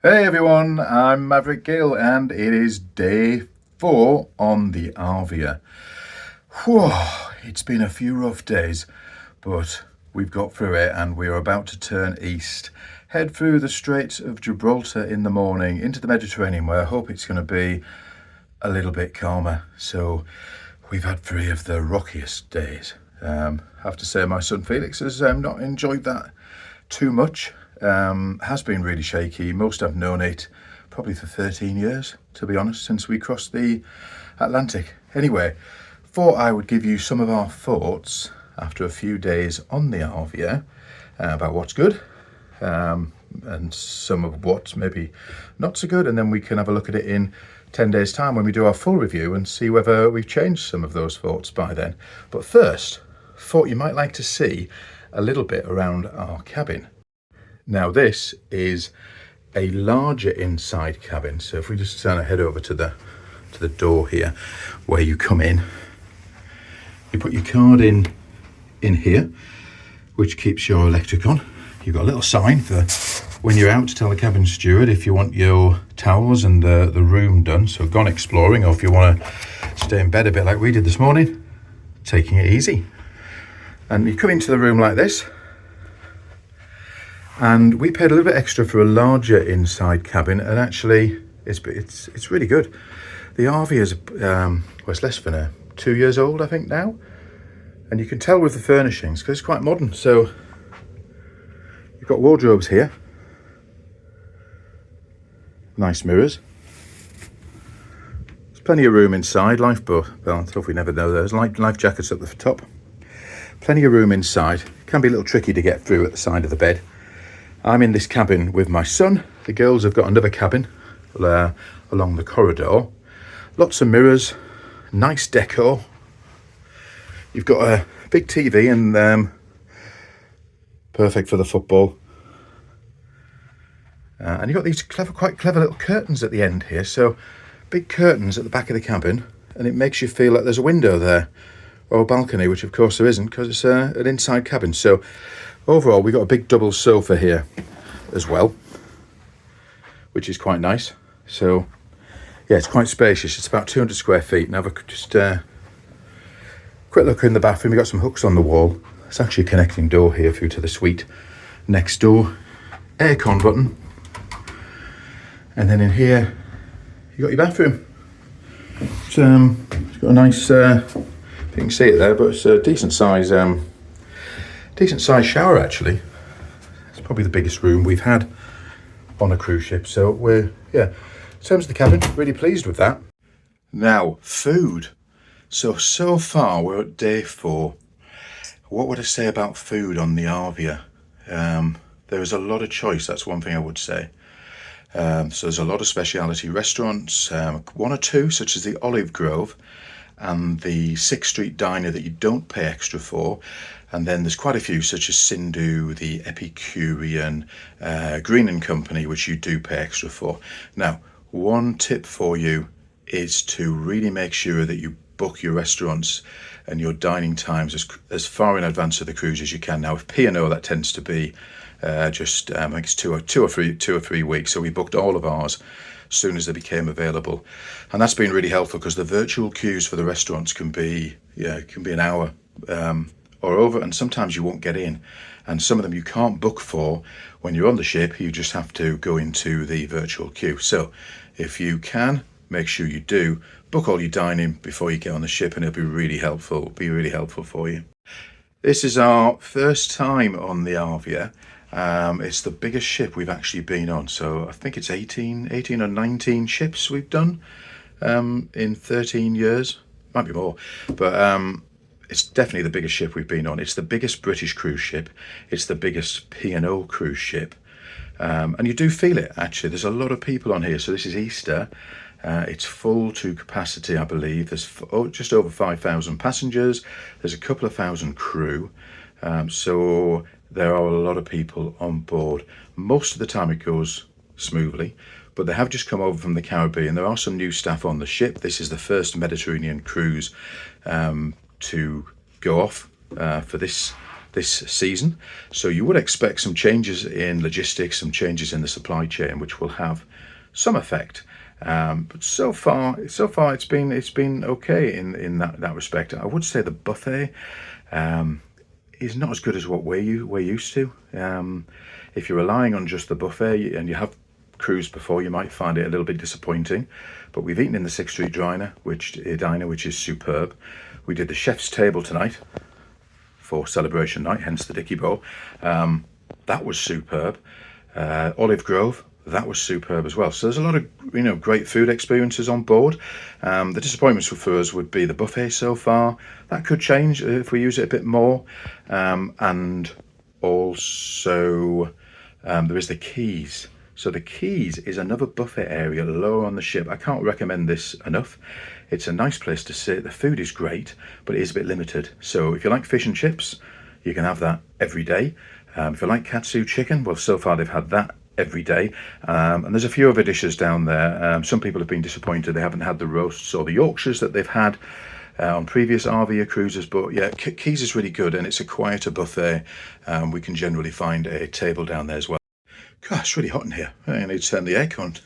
Hey everyone, I'm Maverick Gill and it is day 4 on the Arvia. Whew, it's been a few rough days, but we've got through it and we're about to turn east, head through the Straits of Gibraltar in the morning into the Mediterranean, where I hope it's going to be a little bit calmer. So we've had 3 of the rockiest days. I have to say my son Felix has not enjoyed that too much. Has been really shaky. Most have known it probably for 13 years, to be honest, since we crossed the Atlantic. Anyway, thought I would give you some of our thoughts after a few days on the Arvia about what's good and some of what's maybe not so good, and then we can have a look at it in 10 days time when we do our full review and see whether we've changed some of those thoughts by then. But first, thought you might like to see a little bit around our cabin. Now this is a larger inside cabin, so if we just head over to the door here where you come in, you put your card in here, which keeps your electric on. You've got a little sign for when you're out to tell the cabin steward if you want your towels and the room done, so gone exploring, or if you want to stay in bed a bit like we did this morning, taking it easy. And you come into the room like this, and we paid a little bit extra for a larger inside cabin, and actually it's really good. The RV is it's less than 2 years old, I think, now, and you can tell with the furnishings because it's quite modern. So you've got wardrobes here, nice mirrors, there's plenty of room inside. Lifeboat, well, I thought we never know those. Life jackets at the top, plenty of room inside. Can be a little tricky to get through at the side of the bed. I'm in this cabin with my son. The girls have got another cabin along the corridor. Lots of mirrors, nice decor. You've got a big TV and perfect for the football. And you've got these quite clever little curtains at the end here. So big curtains at the back of the cabin, and it makes you feel like there's a window there or a balcony, which of course there isn't because it's an inside cabin. So overall, we got a big double sofa here as well, which is quite nice. So yeah, it's quite spacious. It's about 200 square feet. Now, just quick look in the bathroom. We've got some hooks on the wall. It's actually a connecting door here through to the suite next door. Aircon button. And then in here, you got your bathroom. It's got a nice, if you can see it there, but it's a decent size shower actually. It's probably the biggest room we've had on a cruise ship. So in terms of the cabin, really pleased with that. Now, food. So far we're at day 4. What would I say about food on the Arvia? There is a lot of choice, that's one thing I would say. So there's a lot of specialty restaurants, 1 or 2, such as the Olive Grove and the 6th Street Diner that you don't pay extra for. And then there's quite a few, such as Sindhu, the Epicurean, Green and Company, which you do pay extra for. Now, one tip for you is to really make sure that you book your restaurants and your dining times as far in advance of the cruise as you can. Now, with P&O, that tends to be I think it's two or three weeks. So we booked all of ours as soon as they became available, and that's been really helpful because the virtual queues for the restaurants can be an hour or over, and sometimes you won't get in, and some of them you can't book for when you're on the ship. You just have to go into the virtual queue. So if you can, make sure you do book all your dining before you get on the ship, and it'll be really helpful. For you. This is our first time on the Arvia. It's the biggest ship we've actually been on, so I think it's 18 or 19 ships we've done in 13 years, might be more, but it's definitely the biggest ship we've been on. It's the biggest British cruise ship, it's the biggest P&O cruise ship, and you do feel it actually. There's a lot of people on here, so this is Easter. It's full to capacity, I believe. There's just over 5,000 passengers. There's a couple of thousand crew, so there are a lot of people on board. Most of the time it goes smoothly, but they have just come over from the Caribbean. There are some new staff on the ship. This is the first Mediterranean cruise to go off for this this season. So you would expect some changes in logistics, some changes in the supply chain, which will have some effect. But so far it's been okay in that respect. I would say the buffet is not as good as what we're used to. If you're relying on just the buffet and you have cruised before, you might find it a little bit disappointing. But we've eaten in the 6th Street Diner, which is superb. We did the chef's table tonight for celebration night, hence the Dicky Bowl. That was superb. Olive Grove, that was superb as well. So there's a lot of great food experiences on board. The disappointments for us would be the buffet so far. That could change if we use it a bit more. And also there is the Keys. So the Keys is another buffet area lower on the ship. I can't recommend this enough. It's a nice place to sit. The food is great, but it is a bit limited. So if you like fish and chips, you can have that every day. If you like katsu chicken, well, so far they've had that every day. And there's a few other dishes down there. Some people have been disappointed they haven't had the roasts or the Yorkshires that they've had on previous Arvia cruises. But yeah, Keys is really good, and it's a quieter buffet. We can generally find a table down there as well. Gosh, it's really hot in here. I need to turn the aircon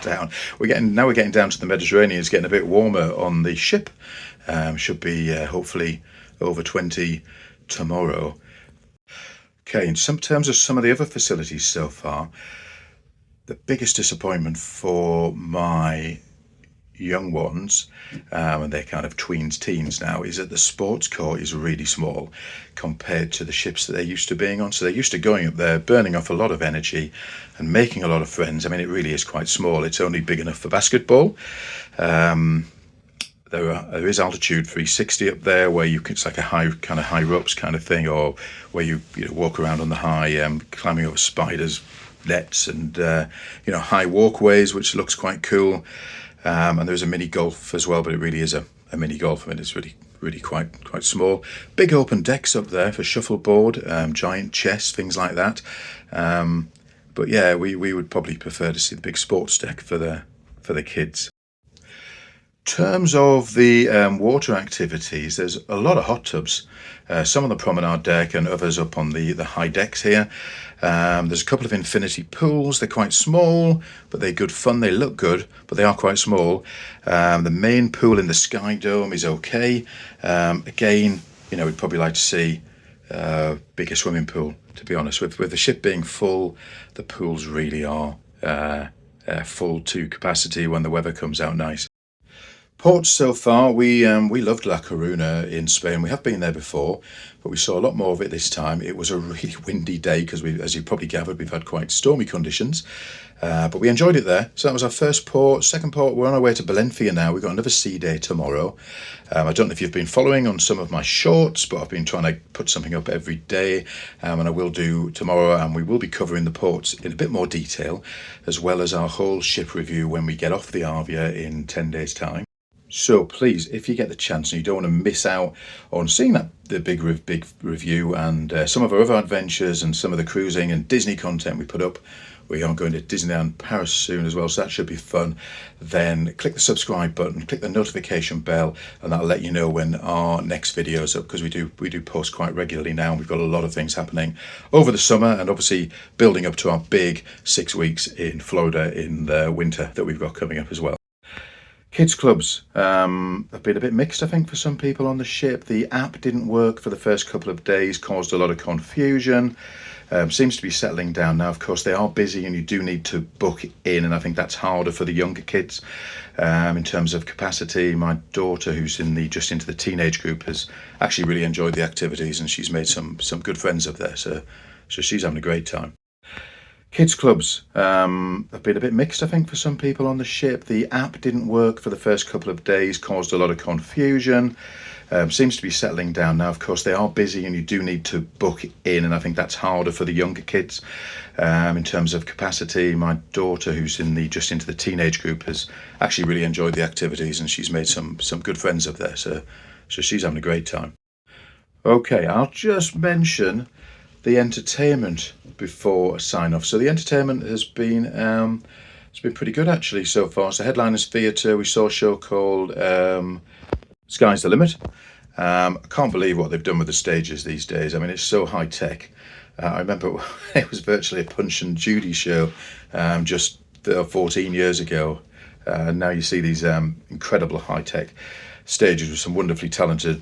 down. We're getting down to the Mediterranean. It's getting a bit warmer on the ship. Should be hopefully over 20 tomorrow. Okay, in some terms of some of the other facilities so far, the biggest disappointment for my young ones, and they're kind of tweens, teens now, is that the sports court is really small compared to the ships that they're used to being on. So they're used to going up there, burning off a lot of energy and making a lot of friends. I mean, it really is quite small. It's only big enough for basketball. There is altitude 360 up there, where it's like a high ropes kind of thing, or where you walk around on the high, climbing over spiders, nets, and high walkways, which looks quite cool. And there's a mini golf as well, but it really is a mini golf. I mean, it's really quite small. Big open decks up there for shuffleboard, giant chess, things like that. But yeah, we would probably prefer to see the big sports deck for the kids. In terms of the water activities, there's a lot of hot tubs. Some on the promenade deck and others up on the high decks here. There's a couple of infinity pools. They're quite small, but they're good fun. They look good, but they are quite small. The main pool in the Sky Dome is okay. Again, we'd probably like to see a bigger swimming pool, to be honest. With the ship being full, the pools really are full to capacity when the weather comes out nice. Ports so far, we loved La Coruna in Spain. We have been there before, but we saw a lot more of it this time. It was a really windy day because, as you probably gathered, we've had quite stormy conditions. But we enjoyed it there. So that was our first port. Second port, we're on our way to Valencia now. We've got another sea day tomorrow. I don't know if you've been following on some of my shorts, but I've been trying to put something up every day, and I will do tomorrow, and we will be covering the ports in a bit more detail, as well as our whole ship review when we get off the Arvia in 10 days' time. So please, if you get the chance and you don't want to miss out on seeing the big review and some of our other adventures and some of the cruising and Disney content we put up, we are going to Disneyland Paris soon as well, so that should be fun. Then click the subscribe button, click the notification bell, and that'll let you know when our next video is up, because we do post quite regularly now. We've got a lot of things happening over the summer, and obviously building up to our big 6 weeks in Florida in the winter that we've got coming up as well. Kids clubs have been a bit mixed, I think, for some people on the ship. The app didn't work for the first couple of days, caused a lot of confusion. Seems to be settling down now. Of course, they are busy and you do need to book in, and I think that's harder for the younger kids in terms of capacity. My daughter, who's just into the teenage group, has actually really enjoyed the activities, and she's made some good friends up there. So she's having a great time. Kids clubs have been a bit mixed, I think, for some people on the ship. The app didn't work for the first couple of days, caused a lot of confusion. Seems to be settling down now. Of course, they are busy and you do need to book in, and I think that's harder for the younger kids in terms of capacity. My daughter, who's just into the teenage group, has actually really enjoyed the activities, and she's made some good friends up there. So she's having a great time. Okay, I'll just mention the entertainment before a sign off. So the entertainment has been it's been pretty good actually so far. So Headliners Theatre, we saw a show called Sky's the Limit. I can't believe what they've done with the stages these days. I mean, it's so high tech. I remember it was virtually a Punch and Judy show just 14 years ago. Now you see these incredible high tech stages with some wonderfully talented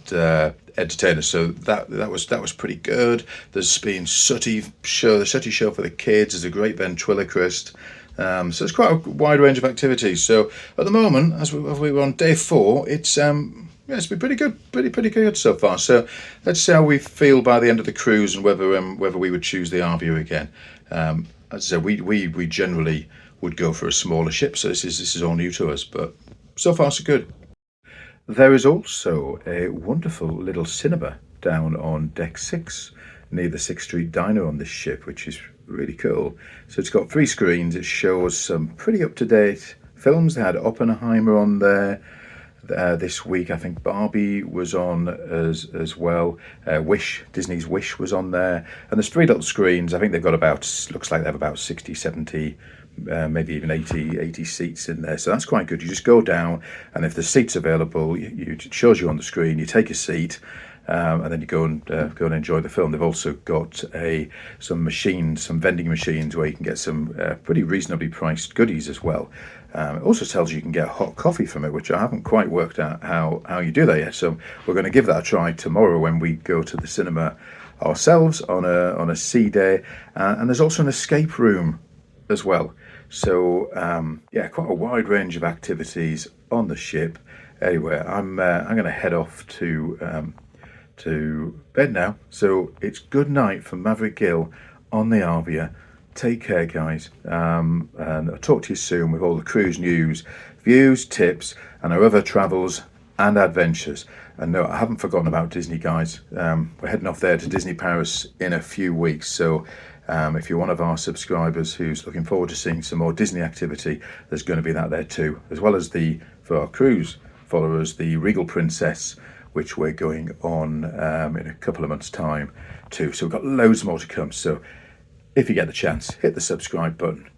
entertainers. So that was pretty good. There's been the Sooty show for the kids. There's a great ventriloquist. So it's quite a wide range of activities. So at the moment, as we were on day 4, it's it's been pretty good, pretty good so far. So let's see how we feel by the end of the cruise and whether we would choose the Arvia again. As I said, we generally would go for a smaller ship. So this is all new to us, but so far so good. There is also a wonderful little cinema down on deck 6 near the 6th Street Diner on this ship, which is really cool. So it's got 3 screens. It shows some pretty up-to-date films. They had Oppenheimer on there this week. I think Barbie was on as well. Disney's Wish was on there. And there's 3 little screens. I think they've got looks like they have about 60, 70 maybe even 80 seats in there, so that's quite good. You just go down, and if the seat's available, it shows you on the screen. You take a seat, and then you go and enjoy the film. They've also got some vending machines where you can get some pretty reasonably priced goodies as well. It also tells you can get hot coffee from it, which I haven't quite worked out how you do that yet. So we're going to give that a try tomorrow when we go to the cinema ourselves on a sea day. And there's also an escape room as well. So quite a wide range of activities on the ship. Anyway, I'm going to head off to bed now. So it's good night from Maverick Gill on the Arvia. Take care, guys, and I'll talk to you soon with all the cruise news, views, tips, and our other travels and adventures. And no, I haven't forgotten about Disney, guys. We're heading off there to Disney Paris in a few weeks. So if you're one of our subscribers who's looking forward to seeing some more Disney activity, there's going to be that there too, as well as for our cruise followers, the Regal Princess, which we're going on in a couple of months' time too. So we've got loads more to come. So if you get the chance, hit the subscribe button,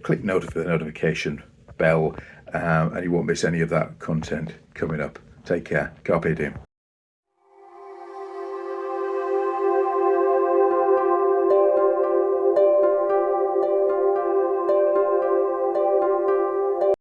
click the notification bell, and you won't miss any of that content coming up. Take care. Carpe diem.